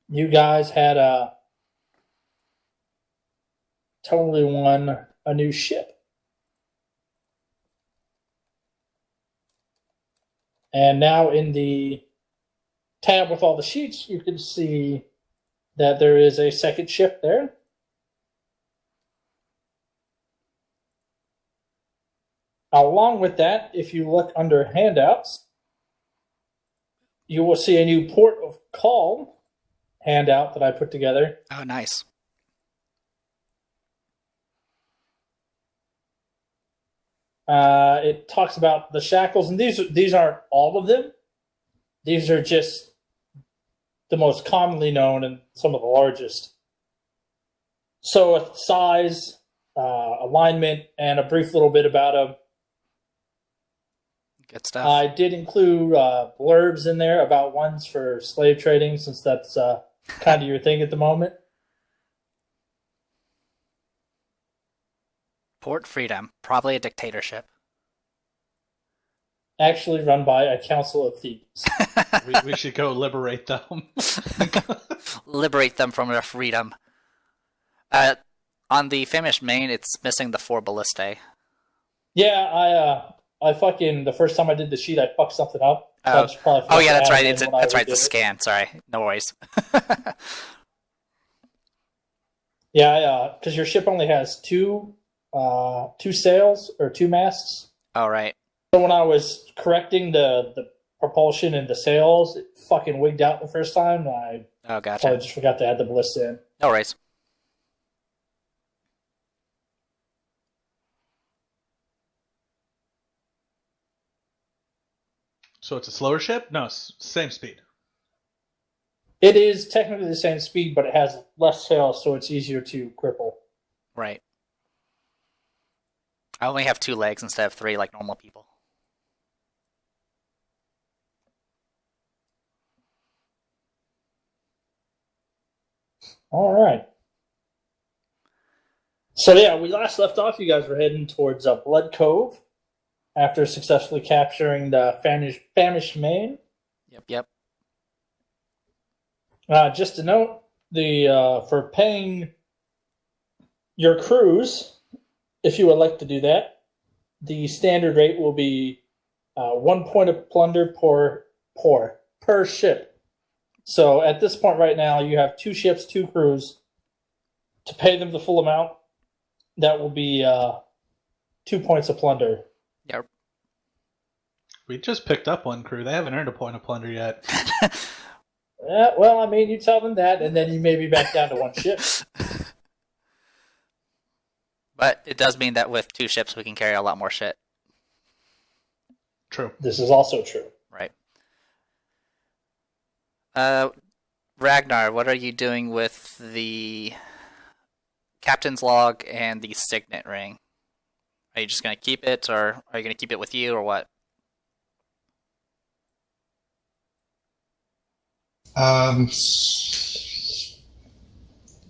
you guys had totally won a new ship. And now in the tab with all the sheets, you can see that there is a second ship there. Along with that, if you look under handouts, you will see a new port of call handout that I put together. Oh, nice. It talks about the shackles, and these aren't all of them. These are just the most commonly known and some of the largest. So size, alignment, and a brief little bit about them. Good stuff. I did include blurbs in there about ones for slave trading, since that's kind of your thing at the moment. Port Freedom, probably a dictatorship. Actually run by a council of thieves. we should go liberate them. Liberate them from their freedom. On the famished main, it's missing the 4 ballistae. Yeah, I fucking, the first time I did the sheet, I fucked something up. So oh yeah, that's right. That's right. The scan. Sorry, no worries. Yeah, because your ship only has two sails or 2 masts. Oh right. So when I was correcting the propulsion and the sails, it fucking wigged out the first time. And I gotcha. just forgot to add the ballista in. No worries. So it's a slower ship? No, same speed. It is technically the same speed, but it has less sails, so it's easier to cripple. Right. I only have 2 legs instead of 3 like normal people. All right. So yeah, we last left off. You guys were heading towards Blood Cove after successfully capturing the famished main. Yep. Just to note, for paying your crews, if you would like to do that, the standard rate will be 1 point of plunder per ship. So at this point right now, you have 2 ships, 2 crews. To pay them the full amount, that will be 2 points of plunder. Yep. We just picked up 1 crew. They haven't earned a point of plunder yet. Well, I mean, you tell them that, and then you may be back down to 1 ship. But it does mean that with 2 ships, we can carry a lot more shit. True. This is also true. Right. Ragnar, what are you doing with the captain's log and the signet ring? Are you just going to keep it, or are you going to keep it with you, or what?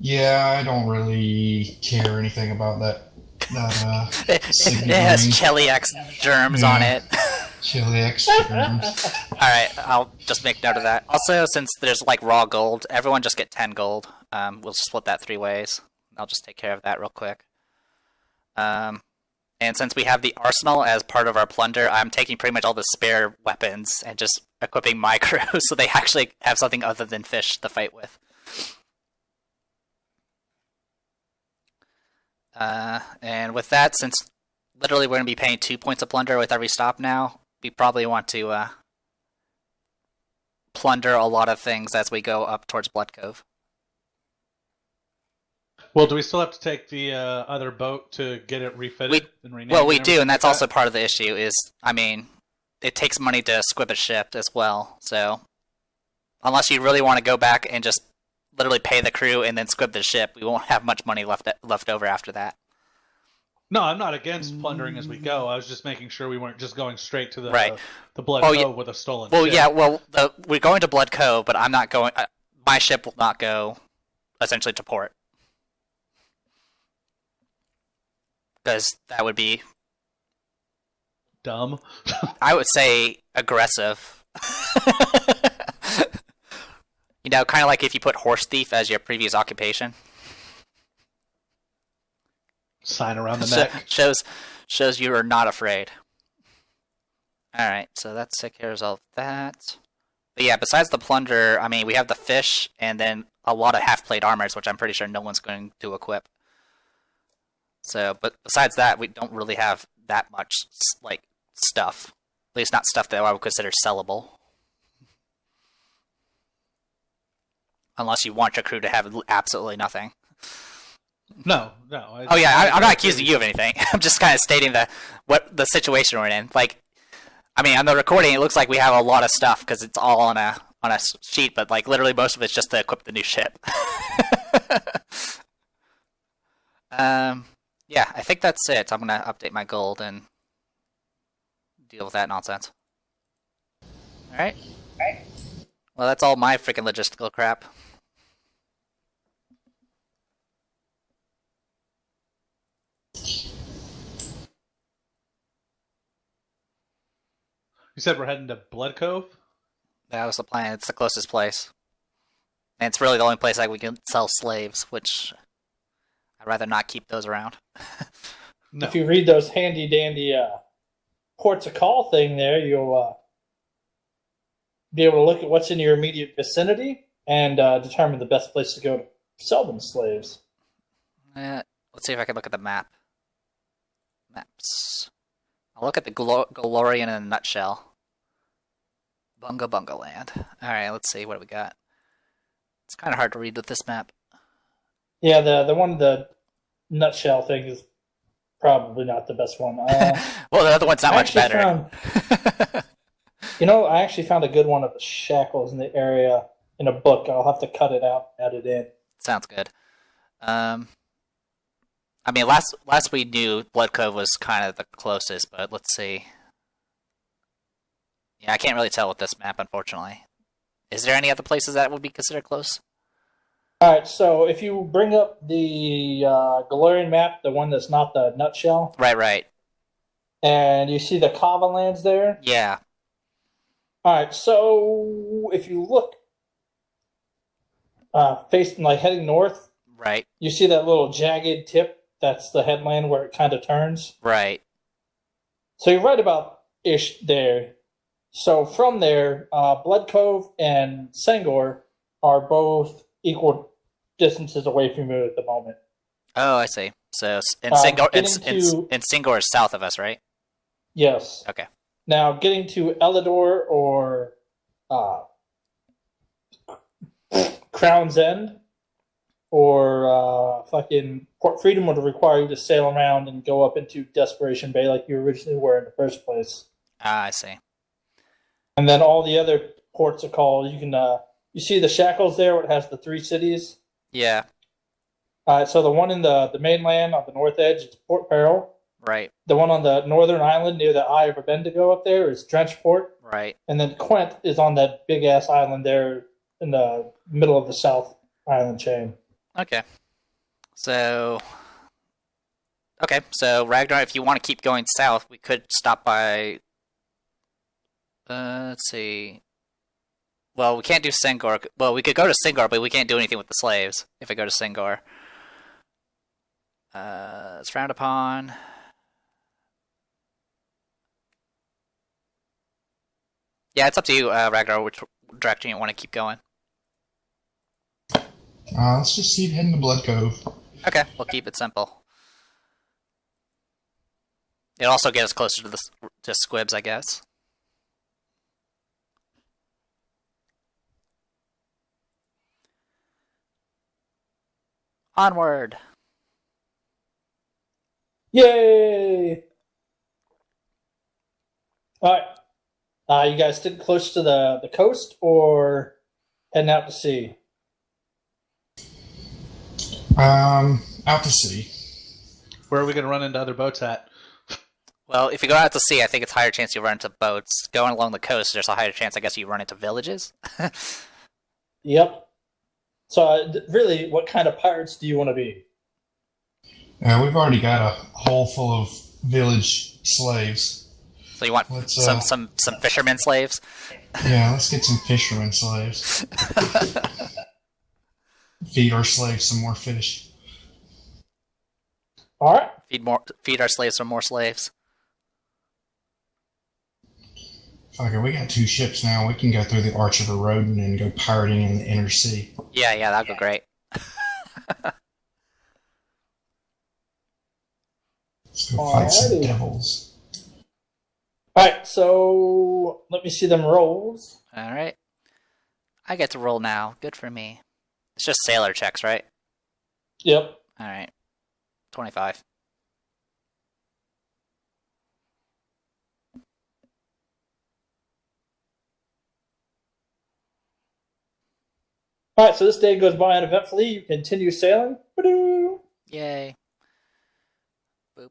Yeah, I don't really care anything about that. It has Cheliax germs on it. Cheliax germs. Alright, I'll just make note of that. Also, since there's like raw gold, everyone just get 10 gold. We'll split that 3 ways. I'll just take care of that real quick. And since we have the arsenal as part of our plunder, I'm taking pretty much all the spare weapons and just equipping my crew so they actually have something other than fish to fight with. And with that, since literally we're going to be paying 2 points of plunder with every stop now, we probably want to plunder a lot of things as we go up towards Blood Cove. Well, do we still have to take the other boat to get it refitted and renamed? Well, we do, and that's also part of the issue is, I mean, it takes money to squib a ship as well, so unless you really want to go back and just literally pay the crew and then squib the ship, we won't have much money left over after that. No, I'm not against plundering as we go. I was just making sure we weren't just going straight to the Blood Cove with a stolen ship. Yeah, well, we're going to Blood Cove, but I'm not going... my ship will not go, essentially, to port. Because that would be... dumb. I would say aggressive. You know, kind of like if you put horse thief as your previous occupation. Sign around the neck. Shows you are not afraid. Alright, so that takes care of all of that. But yeah, besides the plunder, I mean, we have the fish, and then a lot of half-plate armors, which I'm pretty sure no one's going to equip. So, but besides that, we don't really have that much, like, stuff. At least not stuff that I would consider sellable. Unless you want your crew to have absolutely nothing. No. Oh yeah, I'm not accusing you of anything. I'm just kind of stating what the situation we're in. Like, I mean, on the recording, it looks like we have a lot of stuff because it's all on a sheet, but like literally most of it's just to equip the new ship. Yeah, I think that's it. I'm gonna update my gold and deal with that nonsense. All right. Well, that's all my freaking logistical crap. You said we're heading to Blood Cove? That was the plan. It's the closest place. And it's really the only place we can sell slaves, which I'd rather not keep those around. No. If you read those handy-dandy ports of call thing there, you'll be able to look at what's in your immediate vicinity and determine the best place to go to sell them slaves. Let's see if I can look at the map. Maps. I'll look at the Golorian in a nutshell. Bunga Bunga Land. Alright, let's see. What do we got? It's kind of hard to read with this map. Yeah, the one, the nutshell thing is probably not the best one. Well, the other one's not much better. I actually found a good one of the Shackles in the area in a book. I'll have to cut it out and add it in. Sounds good. I mean, last we knew, Blood Cove was kind of the closest, but let's see. Yeah, I can't really tell with this map, unfortunately. Is there any other places that would be considered close? Alright, so if you bring up the Galarian map, the one that's not the nutshell. Right. And you see the Kava lands there? Yeah. Alright, so if you look facing, like, heading north, right, you see that little jagged tip? That's the headland where it kind of turns. Right. So you're right about-ish there. So from there, Blood Cove and Sengor are both equal distances away from you at the moment. Oh, I see. So, and Sengor is south of us, right? Yes. Okay. Now, getting to Elidor or Crown's End or fucking Port Freedom would require you to sail around and go up into Desperation Bay like you originally were in the first place. Ah, I see. And then all the other ports of call, you can you see the Shackles there where it has the 3 cities? Yeah. So the one in the mainland on the north edge is Port Peril. Right. The one on the northern island near the Eye of Abendigo up there is Drenchport. Right. And then Quent is on that big-ass island there in the middle of the South Island chain. Okay. So Ragnar, if you want to keep going south, we could stop by... let's see... Well, we can't do Sengor. Well, we could go to Sengor, but we can't do anything with the slaves if we go to Sengor. It's frowned upon. Yeah, it's up to you, Ragnar, which direction you want to keep going. Let's just keep heading to Blood Cove. Okay, we'll keep it simple. It'll also get us closer to Squibs, I guess. Onward! Yay! Alright. You guys stick close to the coast or heading out to sea? Out to sea. Where are we going to run into other boats at? Well, if you go out to sea, I think it's a higher chance you run into boats. Going along the coast, there's a higher chance, I guess, you run into villages. Yep. So, really, what kind of pirates do you want to be? We've already got a hole full of village slaves. So you want some fisherman slaves? Yeah, let's get some fisherman slaves. Feed our slaves some more fish. All right. Feed our slaves some more slaves. Okay, we got 2 ships now. We can go through the Arch of the Rodent and go pirating in the inner sea. Yeah, that'd go great. Let's go fight some devils. Alright, so let me see them rolls. Alright. I get to roll now. Good for me. It's just sailor checks, right? Yep. Alright. 25. Alright, so this day goes by uneventfully. You continue sailing. Ba-doo! Yay. Boop.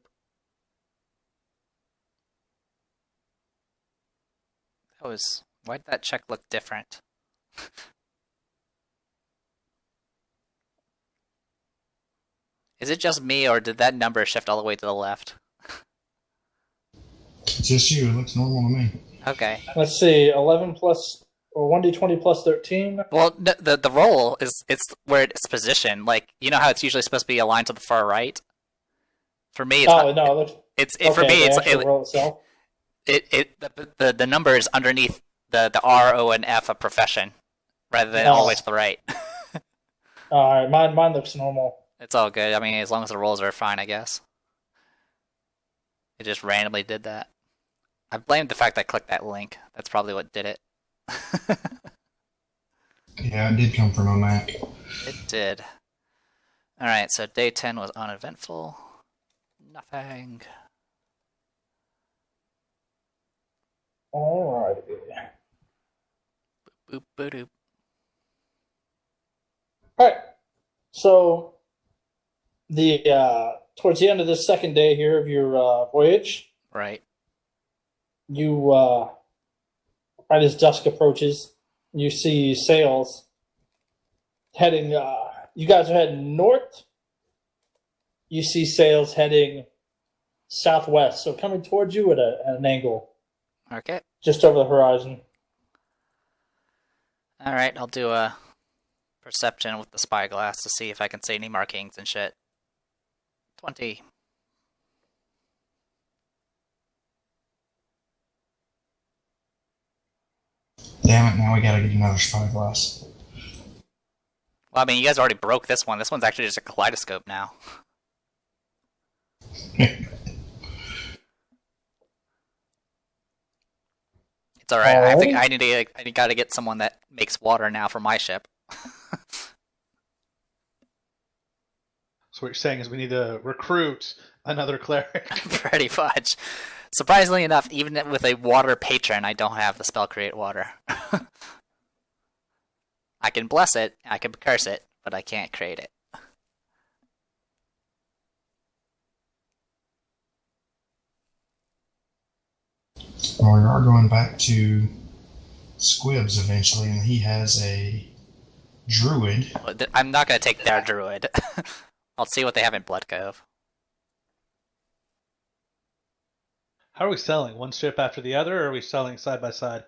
Why did that check look different? Is it just me, or did that number shift all the way to the left? Just you. It looks normal to me. Okay. Let's see, 11 plus, or 1d20 plus 13. Well, the roll it's where it's positioned. Like, you know how it's usually supposed to be aligned to the far right? For me, it's for me, roll itself. The number is underneath the R, O, and F of profession, rather than all the way to the right. Alright, mine looks normal. It's all good. I mean, as long as the rolls are fine, I guess. It just randomly did that. I blame the fact that I clicked that link. That's probably what did it. Yeah, it did come from a Mac. It did. Alright, so day 10 was uneventful. Nothing. Alrighty. Boop, boop, boop. Alright, so towards the end of this second day here of your voyage, right, you right as dusk approaches, you see sails heading. You guys are heading north. You see sails heading southwest, so coming towards you at an angle. Okay. Just over the horizon. All right, I'll do a perception with the spyglass to see if I can see any markings and shit. 20. Damn it, now we gotta get another spyglass. Well, I mean, you guys already broke this one. This one's actually just a kaleidoscope now. It's alright, I gotta get someone that makes water now for my ship. So what you're saying is we need to recruit another cleric. Pretty much. Surprisingly enough, even with a water patron, I don't have the spell Create Water. I can bless it, I can curse it, but I can't create it. Well, we are going back to Squibs eventually, and he has a druid. I'm not going to take their druid. I'll see what they have in Blood Cove. How are we selling? One ship after the other, or are we selling side by side?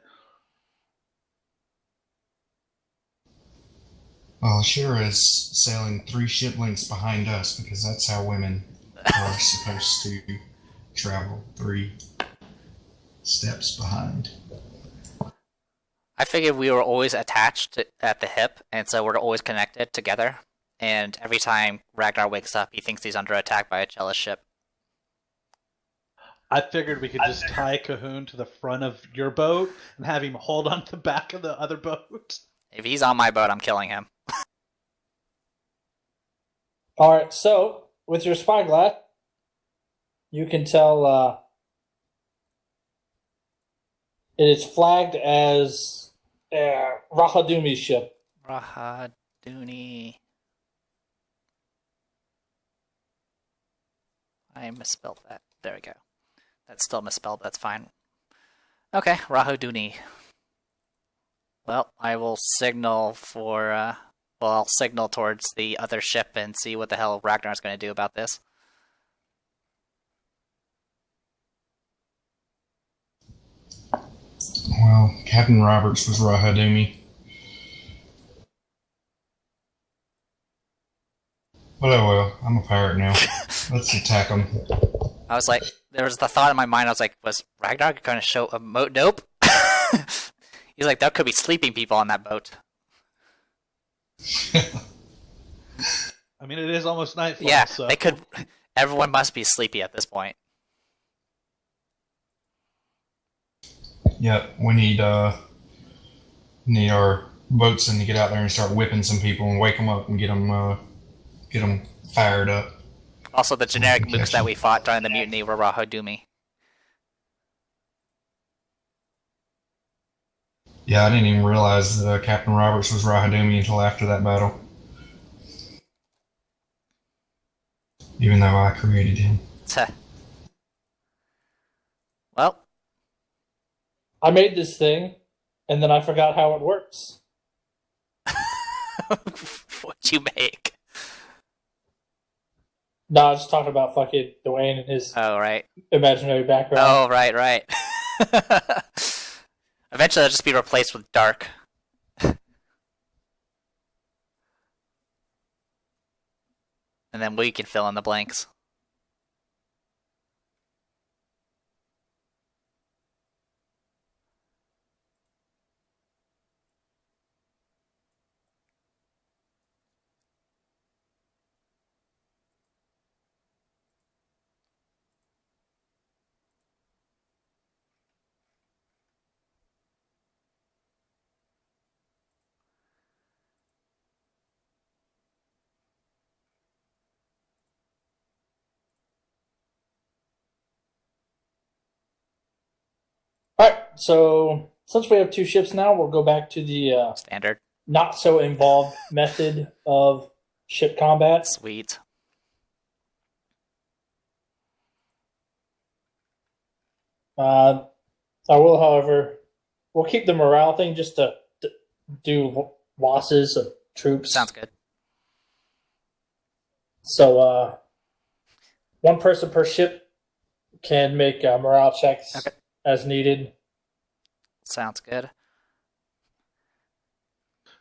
Well, Shira is sailing 3 ship lengths behind us because that's how women are supposed to travel. 3 steps behind. I figured we were always attached at the hip, and so we're always connected together. And every time Ragnar wakes up, he thinks he's under attack by a jealous ship. I figured we could just tie Cahoon to the front of your boat and have him hold on to the back of the other boat. If he's on my boat, I'm killing him. Alright, so, with your spyglass, you can tell it is flagged as Rahadumi's ship. Rahaduni. I misspelled that. There we go. That's still misspelled, that's fine. Okay, Rahaduni. Well, I will signal for, I'll signal towards the other ship and see what the hell Ragnar's going to do about this. Well, Captain Roberts was Rahadumi. But oh well, I'm a pirate now. Let's attack them. I was like, there was the thought in my mind, I was like, was Ragnar going to show a boat? Nope. He's like, there could be sleeping people on that boat. I mean, it is almost nightfall. Yeah, so. they could. Everyone must be sleepy at this point. Yep, we need our boatswain to get out there and start whipping some people and wake them up and get them fired up. Also, the generic mooks that we fought during the mutiny were Rahadumi. Yeah, I didn't even realize that Captain Roberts was Rahadumi until after that battle. Even though I created him. Well. I made this thing, and then I forgot how it works. What'd you make? No, I was just talking about fucking Dwayne and his imaginary background. Oh, right. Eventually, it'll just be replaced with dark. And then we can fill in the blanks. Alright, so since we have 2 ships now, we'll go back to the standard, not so involved method of ship combat. Sweet. I will, however, we'll keep the morale thing just to do losses of troops. Sounds good. So, 1 person per ship can make morale checks as needed. Sounds good.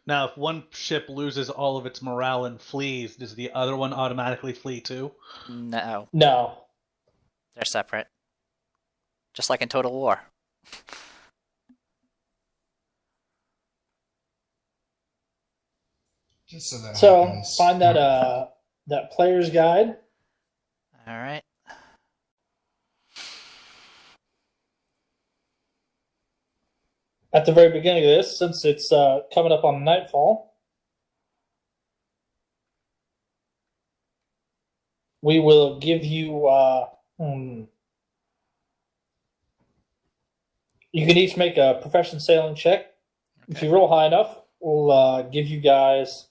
Now, if one ship loses all of its morale and flees, does the other one automatically flee too? No. They're separate. Just like in Total War. Just so that happens. Find that that player's guide. All right. At the very beginning of this, since it's coming up on nightfall, we will give you. You can each make a profession sailing check. Okay. If you roll high enough, we'll give you guys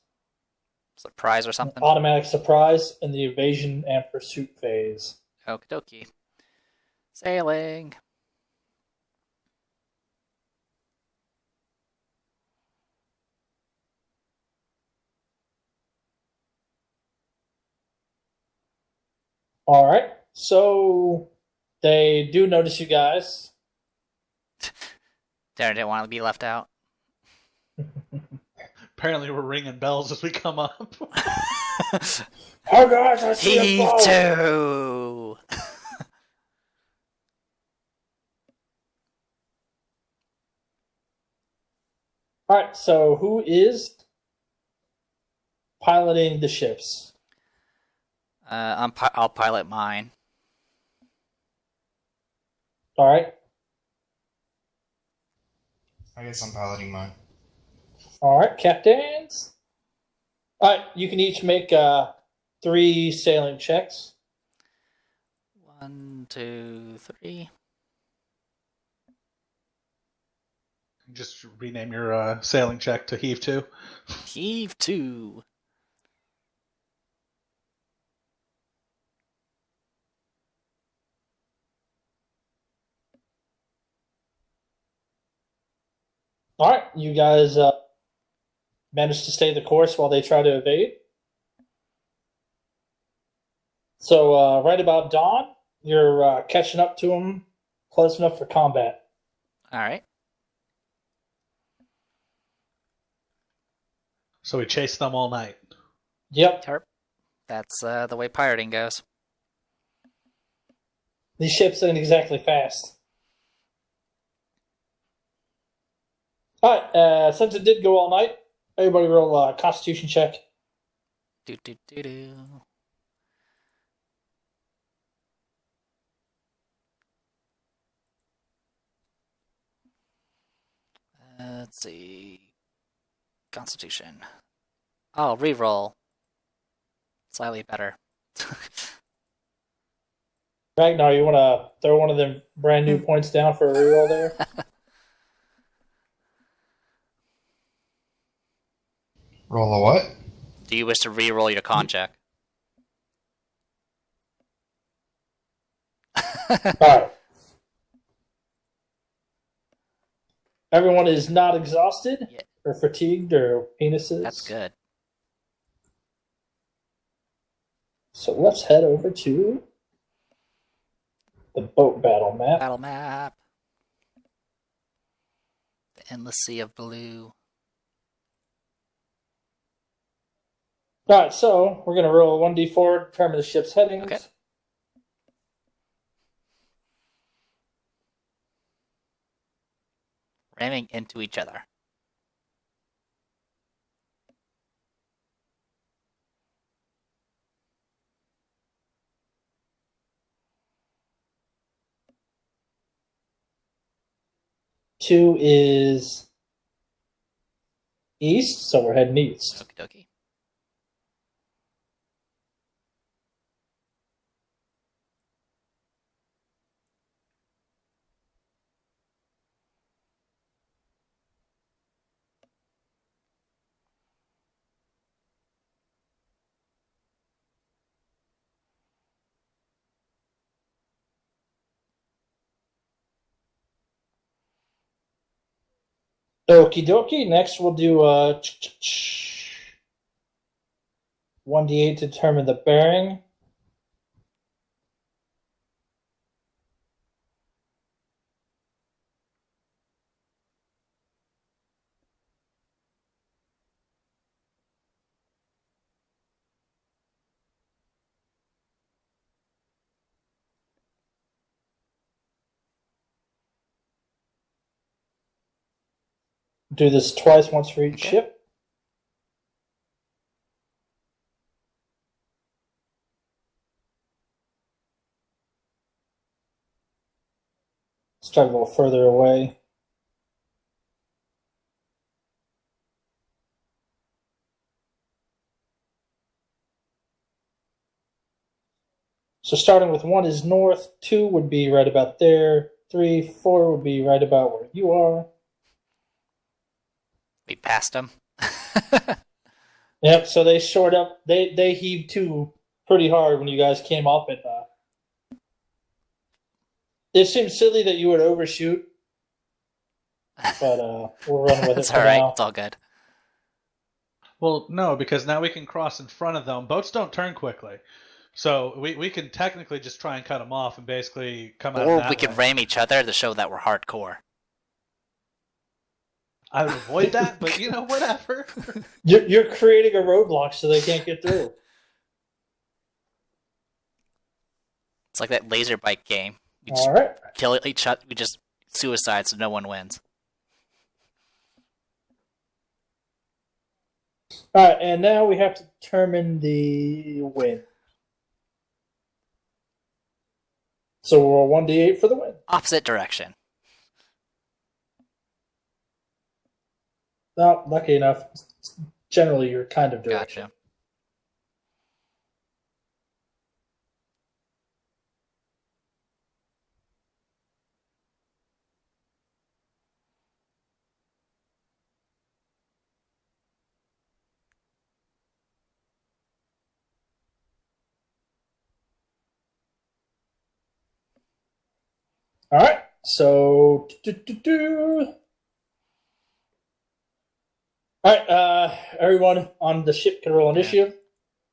surprise or something. Automatic surprise in the evasion and pursuit phase. Okie dokie. Sailing. All right. So they do notice you guys. Darren didn't want to be left out. Apparently we're ringing bells as we come up. Oh gosh, I see Heave a boat. to! All right, so who is piloting the ships? I'll pilot mine. All right. I guess I'm piloting mine. All right, captains. All right, you can each make 3 sailing checks. 1, 2, 3. Just rename your sailing check to heave to. Heave to. All right, you guys managed to stay the course while they try to evade. So right about dawn, you're catching up to them close enough for combat. All right. So we chased them all night. Yep. That's the way pirating goes. These ships ain't exactly fast. Alright, since it did go all night, everybody roll a Constitution check. Do. Let's see. Constitution. Oh, reroll. Slightly better. Ragnar, you want to throw one of them brand new points down for a reroll there? Roll a what? Do you wish to reroll your con check? Alright. Everyone is not exhausted or fatigued or penises. That's good. So let's head over to the boat battle map. Battle map. The endless sea of blue. Alright, so we're going to roll 1d4, determine the ship's headings. Okay. Ramming into each other. Two is east, so we're heading east. Okie dokie. Okie dokie. Next, we'll do 1d8 to determine the bearing. Do this twice, once for each ship. Start a little further away. So starting with 1 is north, 2 would be right about there, 3, 4 would be right about where you are. We passed them. Yep, so they shored up. They heaved to pretty hard when you guys came up. It seems silly that you would overshoot, but we'll run with it. It's for all right. now. It's all good. Well, no, because now we can cross in front of them. Boats don't turn quickly. So we can technically just try and cut them off and basically come out Or that we could ram each other to show that we're hardcore. I would avoid that, but whatever. You're creating a roadblock so they can't get through. It's like that laser bike game. We just All right. kill each other. We just suicide so no one wins. All right, and now we have to determine the wind. So we'll roll 1d8 for the wind. Opposite direction. No, lucky enough. Generally, you're kind of direction. Gotcha. All right, so all right, everyone on the ship can roll initiative.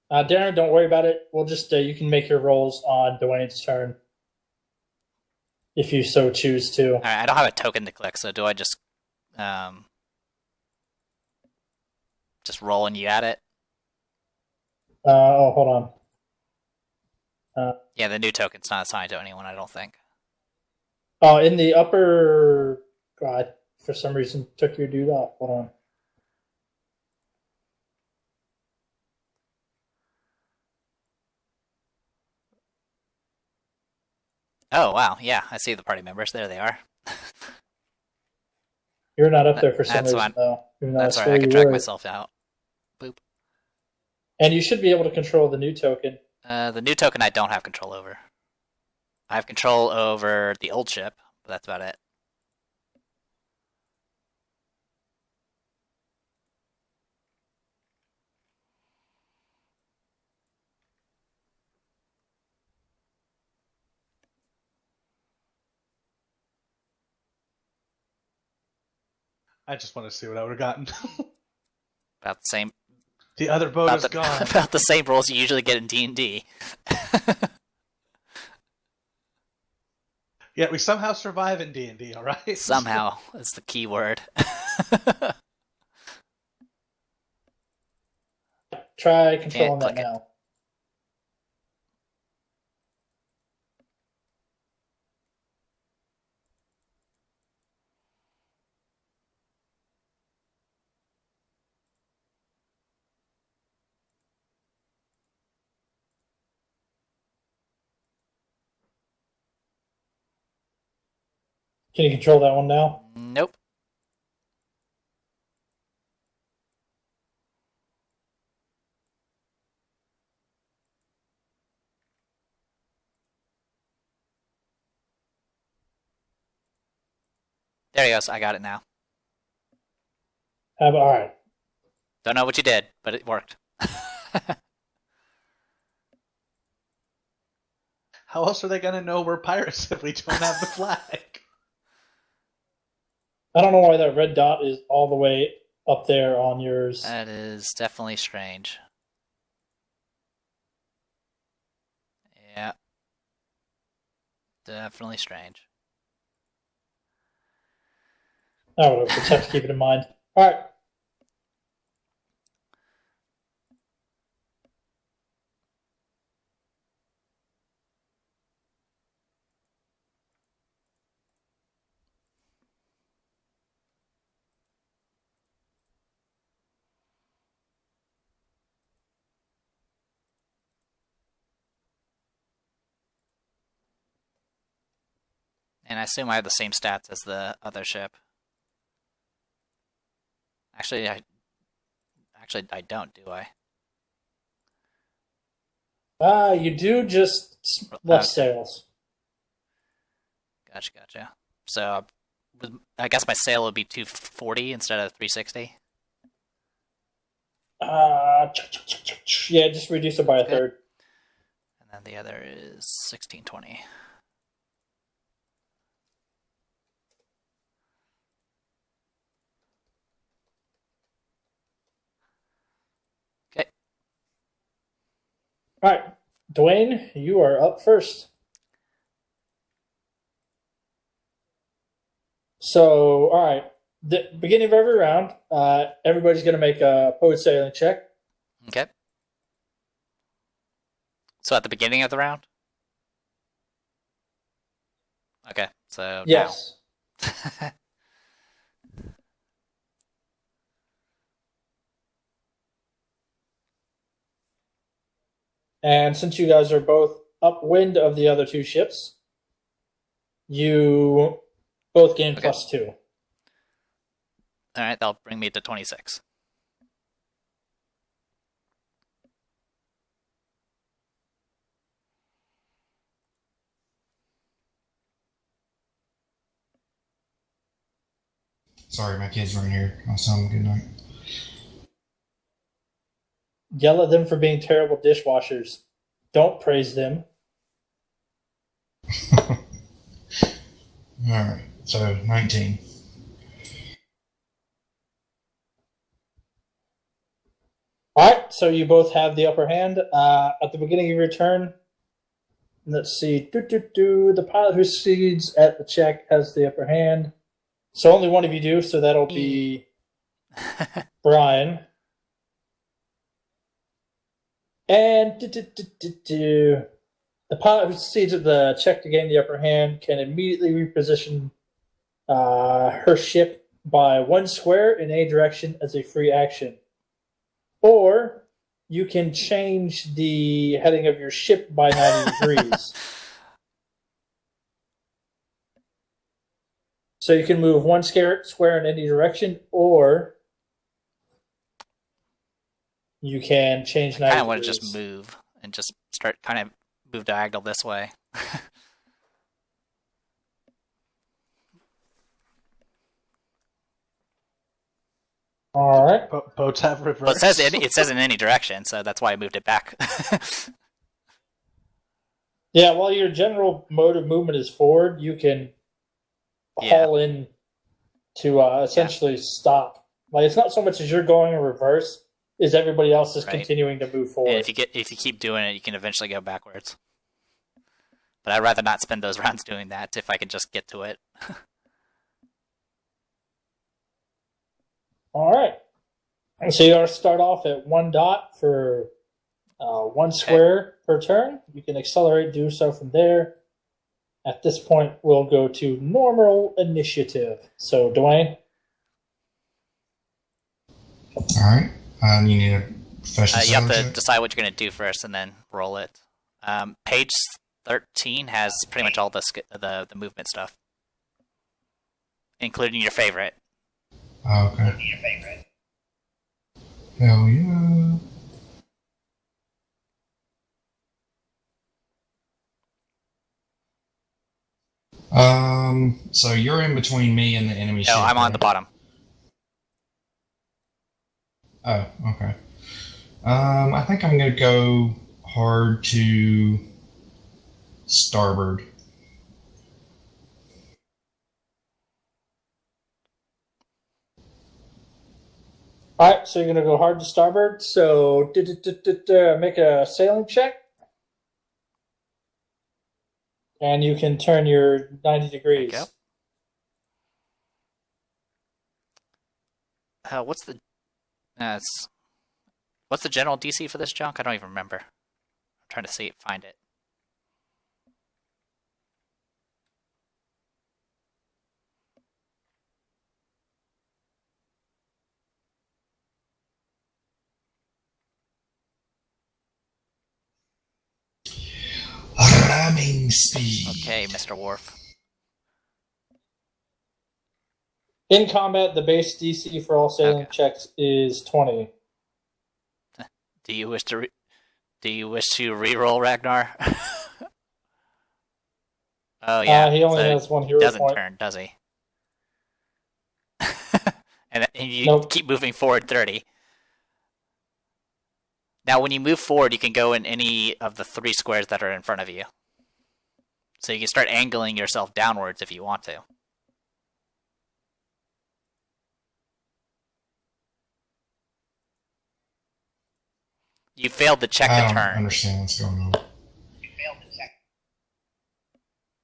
Darren, don't worry about it. We'll just you can make your rolls on Dwayne's turn if you so choose to. All right, I don't have a token to click, so do I just just rolling you at it. Hold on. Yeah, the new token's not assigned to anyone, I don't think. Oh, in the upper... God, for some reason, took your dude off. Hold on. Oh, wow. Yeah, I see the party members. There they are. You're not up there for some That's reason, fine. though. Even though That's I right. swear I can you drag were. myself out. Boop. And you should be able to control the new token. The new token I don't have control over. I have control over the old ship, but that's about it. I just want to see what I would have gotten. About the same. The other boat is gone. About the same rolls you usually get in D&D. Yeah, we somehow survive in D&D, all right? Somehow is the key word. Try controlling click that it. now. Can you control that one now? Nope. There he goes. I got it now. All right. Don't know what you did, but it worked. How else are they going to know we're pirates if we don't have the flag? I don't know why that red dot is all the way up there on yours. That is definitely strange. Yeah. Definitely strange. Oh, whatever. Just have to keep it in mind. All right. And I assume I have the same stats as the other ship. Actually, I don't, do I? You do just less sails. Gotcha. So, I guess my sail would be 240 instead of 360. Yeah, just reduce it by a third. And then the other is 1620. Okay. All right. Dwayne, you are up first. So, all right. The beginning of every round, everybody's going to make a poet sailing check. Okay. So at the beginning of the round? Okay, so yes. Now. And since you guys are both upwind of the other two ships, you both gain +2. Alright, that'll bring me to 26. Sorry, my kids were in here. I'll tell them good night. Yell at them for being terrible dishwashers. Don't praise them. Alright, so 19. Alright, so you both have the upper hand. At the beginning of your turn, let's see. The pilot who succeeds at the check has the upper hand. So only one of you do, so that'll be Brian. And the pilot who succeeds at the check to gain the upper hand can immediately reposition her ship by 1 square in a direction as a free action. Or you can change the heading of your ship by 90 degrees. So you can move 1 square in any direction, or you can change 90 I kind of want to degrees. just move and just start kind of move diagonal this way. All right. Boats have reverse. Well, it says in any direction, so that's why I moved it back. Yeah, while your general mode of movement is forward, you can haul in to essentially stop. Like, it's not so much as you're going in reverse, is everybody else is continuing to move forward. And if you keep doing it, you can eventually go backwards. But I'd rather not spend those rounds doing that if I can just get to it. All right. So you are to start off at 1 dot for 1 square per turn. You can accelerate, do so from there. At this point, we'll go to normal initiative. So, Dwayne? All right. You need a professional You have to sailing check? decide what you're going to do first and then roll it. Page 13 has pretty much all the movement stuff, including your favorite. Oh, okay. Hell yeah. So you're in between me and the enemy ship. No, I'm on right? the bottom. Oh, okay. I think I'm gonna go hard to starboard. All right, so you're going to go hard to starboard. So, make a sailing check. And you can turn your 90 degrees. There you go. What's the general DC for this junk? I don't even remember. I'm trying to find it. Ramming speed. Okay, Mr. Worf. In combat, the base DC for all sailing checks is 20. Do you wish to re-roll, Ragnar? Oh yeah. He only has 1 hero doesn't point. turn, does he? and you keep moving forward 30. Now, when you move forward, you can go in any of the 3 squares that are in front of you. So you can start angling yourself downwards if you want to. You failed to check the turn. I don't understand what's going on.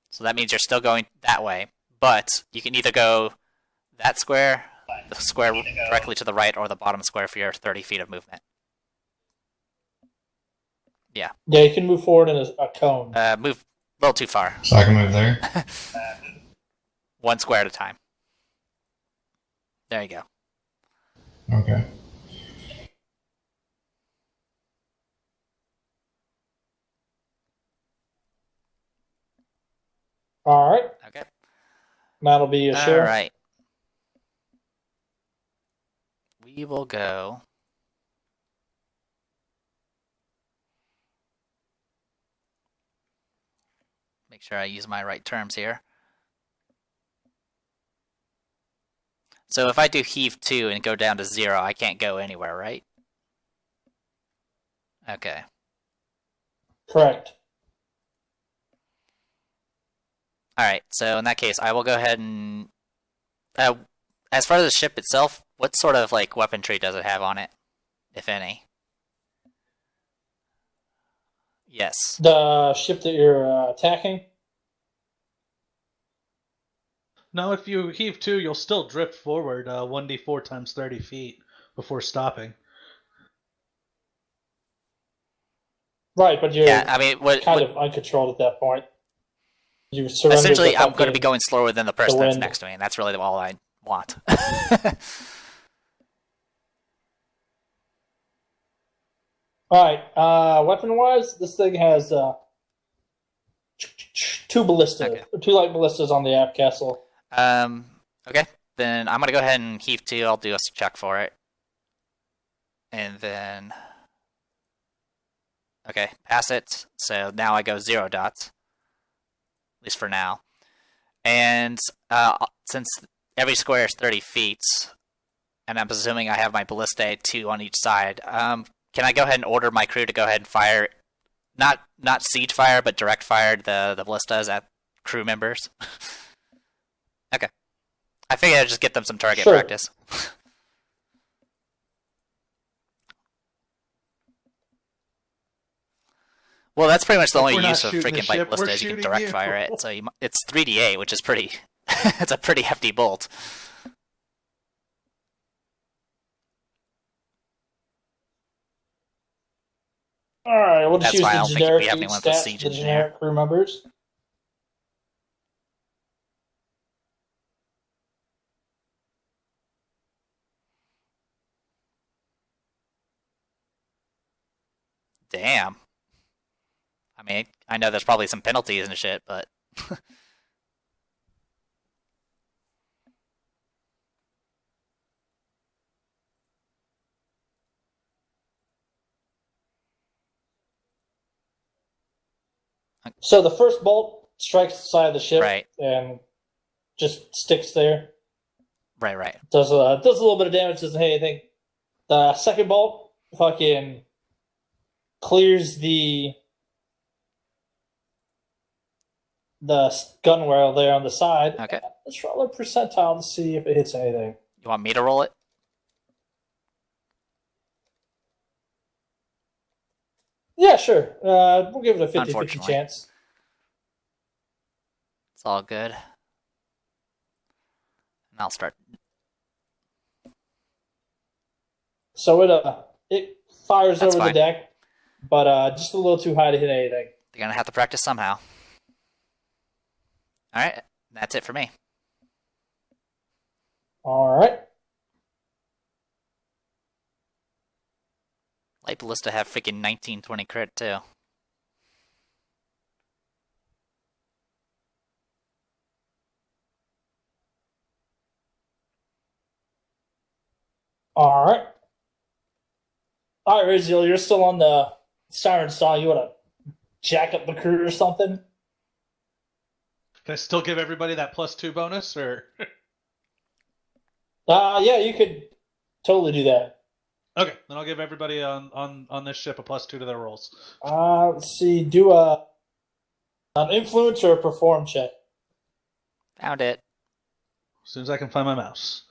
So that means you're still going that way. But you can either go that square, the square directly to the right, or the bottom square for your 30 feet of movement. Yeah. Yeah, you can move forward in a cone. Move a little too far. So I can move there? 1 square at a time. There you go. Okay. All right. Okay. That'll be a share. All right. We will go. Make sure I use my right terms here. So if I do heave 2 and go down to 0, I can't go anywhere, right? Okay. Correct. Alright, so in that case, I will go ahead and... as far as the ship itself, what sort of like weaponry does it have on it, if any? Yes. The ship that you're attacking? No, if you heave 2, you'll still drift forward 1d4 times 30 feet before stopping. Right, but you're Yeah, I mean, kind of uncontrolled at that point. You surrender. Essentially, I'm going to be going slower than the person that's wind. next to me, and that's really all I want. Alright, weapon-wise, this thing has two light ballistas on the aft castle. Okay, then I'm going to go ahead and heave 2. I'll do a check for it. And then... Okay, pass it. So now I go 0 dots. At least for now. And since every square is 30 feet, and I'm presuming I have my ballista at 2 on each side, can I go ahead and order my crew to go ahead and fire, not siege fire, but direct fire the ballistas at crew members? Okay. I figured I'd just get them some target practice. Well, that's pretty much the only use of freaking light ballista is you can direct fire it. So it's 3d8, which is pretty... it's a pretty hefty bolt. Alright, we'll just use I the don't think generic we have anyone with siege the generic crew members. Damn. I mean, I know there's probably some penalties and shit, but... So the first bolt strikes the side of the ship Right. and just sticks there. Right. Does a little bit of damage, doesn't hit anything. The second bolt fucking clears the gunwale there on the side. Okay. Let's roll a percentile to see if it hits anything. You want me to roll it? Yeah, sure. We'll give it a 50-50 chance. It's all good. And I'll start. So it fires That's over fine. the deck, but just a little too high to hit anything. You're gonna have to practice somehow. Alright, that's it for me. Alright. Light Ballista have freaking 1920 crit too. Alright. Alright, Rizziel, you're still on the siren song. You want to jack up the crew or something? Can I still give everybody that +2 bonus, or? Yeah, you could totally do that. Okay, then I'll give everybody on this ship a +2 to their rolls. Let's see. Do an influence or a perform check. Found it. As soon as I can find my mouse.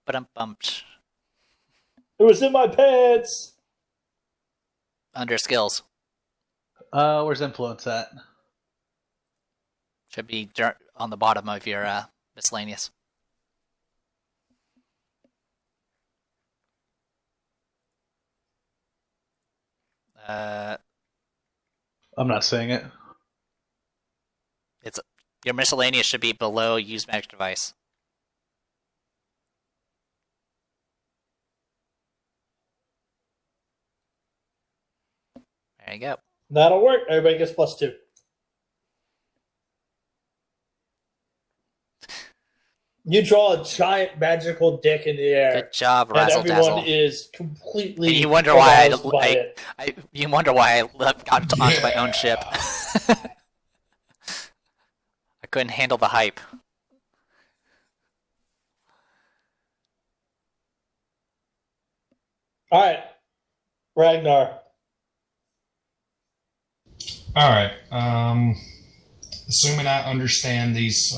Ba-dum-bump. It was in my pants. Under skills. Where's influence at? Should be on the bottom of your miscellaneous. I'm not seeing it. It's your miscellaneous should be below use magic device. There you go. That'll work. Everybody gets +2. You draw a giant magical dick in the air. Good job, and Razzle everyone Dazzle. is completely. And you wonder why you wonder why I got onto my own ship. I couldn't handle the hype. All right, Ragnar. All right. Assuming I understand these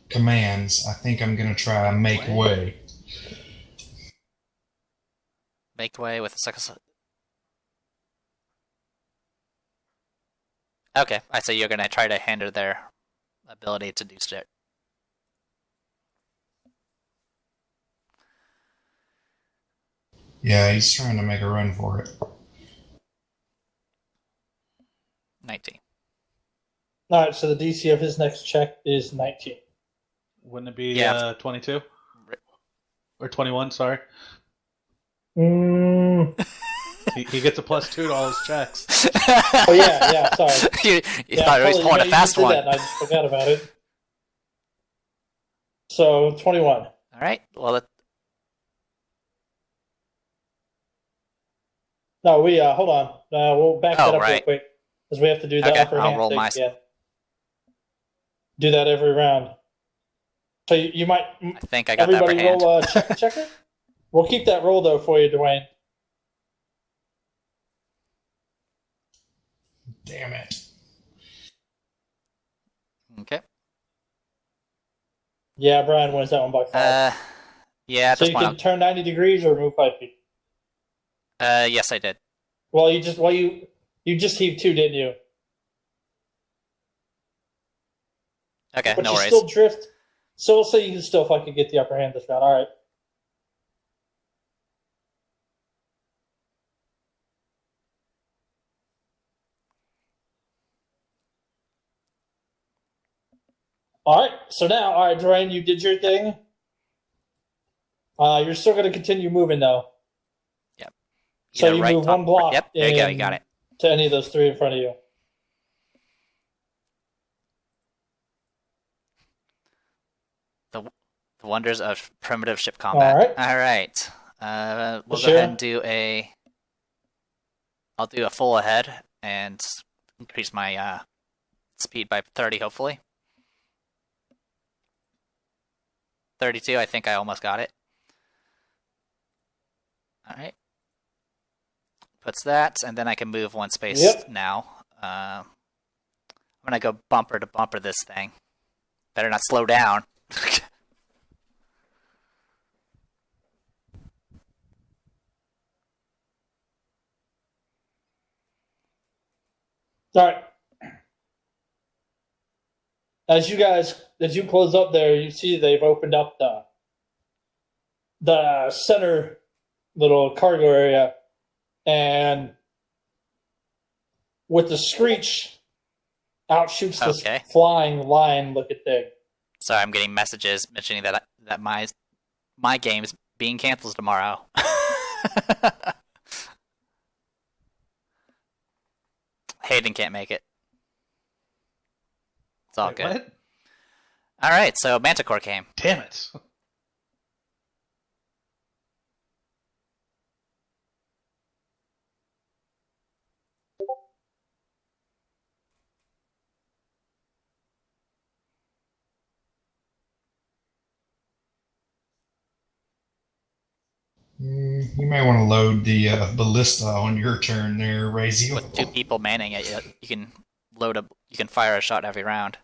commands, I think I'm going to try make way. Make way with a second. Okay, I say you're gonna try to hinder their ability to do shit. Yeah, he's trying to make a run for it. 19. All right, so the DC of his next check is 19. Wouldn't it be Yeah. 22? Or 21, sorry. He gets a +2 to all his checks. Oh, yeah, sorry. you thought he was pulling a fast one. That, I just forgot about it. So, 21. All right. Well, No, we, hold on. We'll back that up real quick. Because we have to do the upper hand roll thing my... again. Do that every round. So you might... I think I got the upper hand. Everybody roll a checker? We'll keep that roll, though, for you, Dwayne. Damn it. Okay. Yeah, Brian wins that one by 5. Yeah, at so this you point, can turn 90 degrees or move 5 feet. Yes, I did. Well, you just heaved 2, didn't you? Okay, but no you worries. Still drift. So we'll say you can still fucking get the upper hand this round. All right. All right. So now, all right, Dwayne, you did your thing. You're still going to continue moving, though. Yep. So you move one block. Yep, there you go. You got it. To any of those 3 in front of you. The wonders of primitive ship combat. All right. We'll go ahead and do a... I'll do a full ahead and increase my speed by 30, hopefully. 32, I think I almost got it. All right. Puts that, and then I can move 1 space now. I'm going to go bumper to bumper this thing. Better not slow down. All right. As you close up there, you see they've opened up the center little cargo area, and with the screech, out shoots this flying lion-looking thing. Sorry, I'm getting messages mentioning that my game is being canceled tomorrow. Hayden can't make it. It's all good. What? All right, so Manticore came. Damn it. You may want to load the ballista on your turn there, Razy. With 2 people manning it, you can you can fire a shot every round.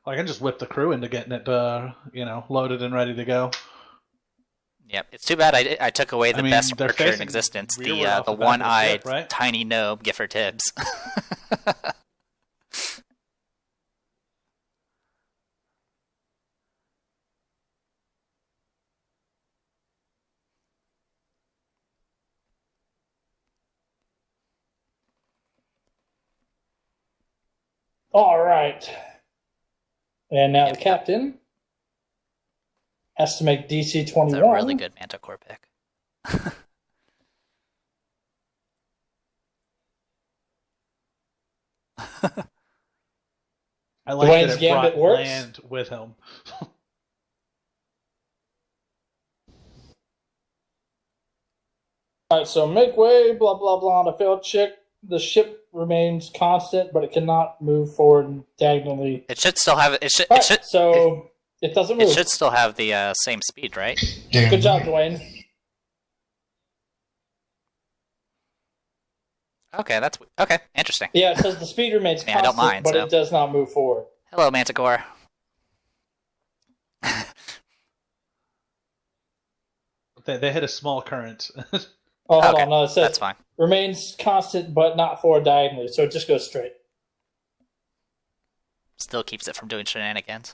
I can just whip the crew into getting it, loaded and ready to go. Yep, it's too bad I took away the best archer in existence, the one-eyed tiny gnome, Gifford Tibbs. All right. And now the captain has to make DC 21. That's a really good Manticore pick. I like Dwayne's that it Gambit brought works. land with him. All right, so make way, blah, blah, blah, on a failed check. The ship remains constant, but it cannot move forward diagonally. It should still have it. It doesn't move. It should still have the same speed, right? Damn. Good job, Dwayne. Okay, that's okay. Interesting. Yeah, it says the speed remains constant, I don't mind, but it does not move forward. Hello, Manticore. They hit a small current. Oh, hold on. No, it says that's fine. Remains constant, but not forward diagonally, so it just goes straight. Still keeps it from doing shenanigans.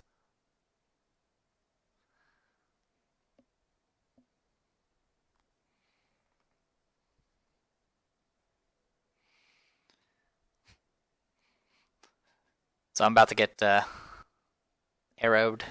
So I'm about to get arrowed.